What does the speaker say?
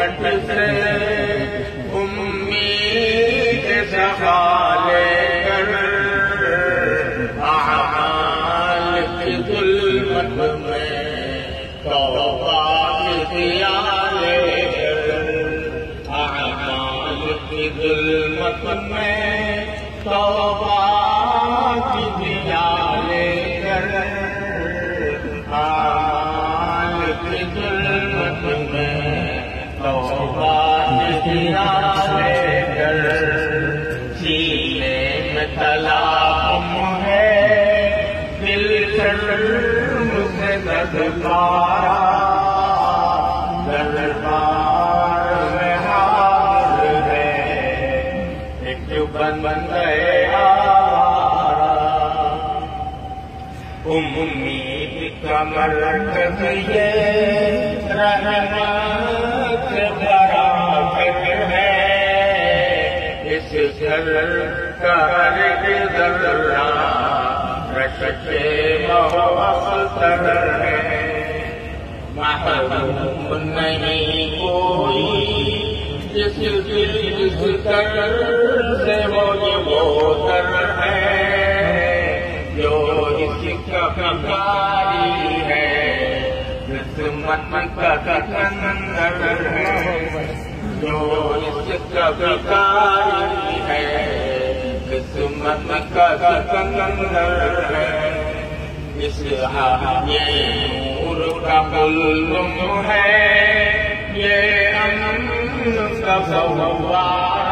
سے امید سہالے کر اعمال کی ظلمت میں توبہ کی خیالے کر اعمال کی ظلمت میں توبہ کی خیالے کر اعمال کی ظلمت میں توبہ کی خیالے کر سینے میں تلاقم ہے دل شرم سے دکھیارا دربار میں حاضر ہے ایک بندہ آوارہ امید کا مرکز یہ رحمت برابر ہے اس گھر کا ہر ذرہ رشتے مختر ہے محروم نہیں کوئی جس در سے وہ در ہے جو اس کا بھکاری ہے قسمت کا سکندر ہے جو اس کا بھکاری ہے قسمت کا سکندر ہے اس یہ نور کا ملم ہے یہ امن کا فوارہ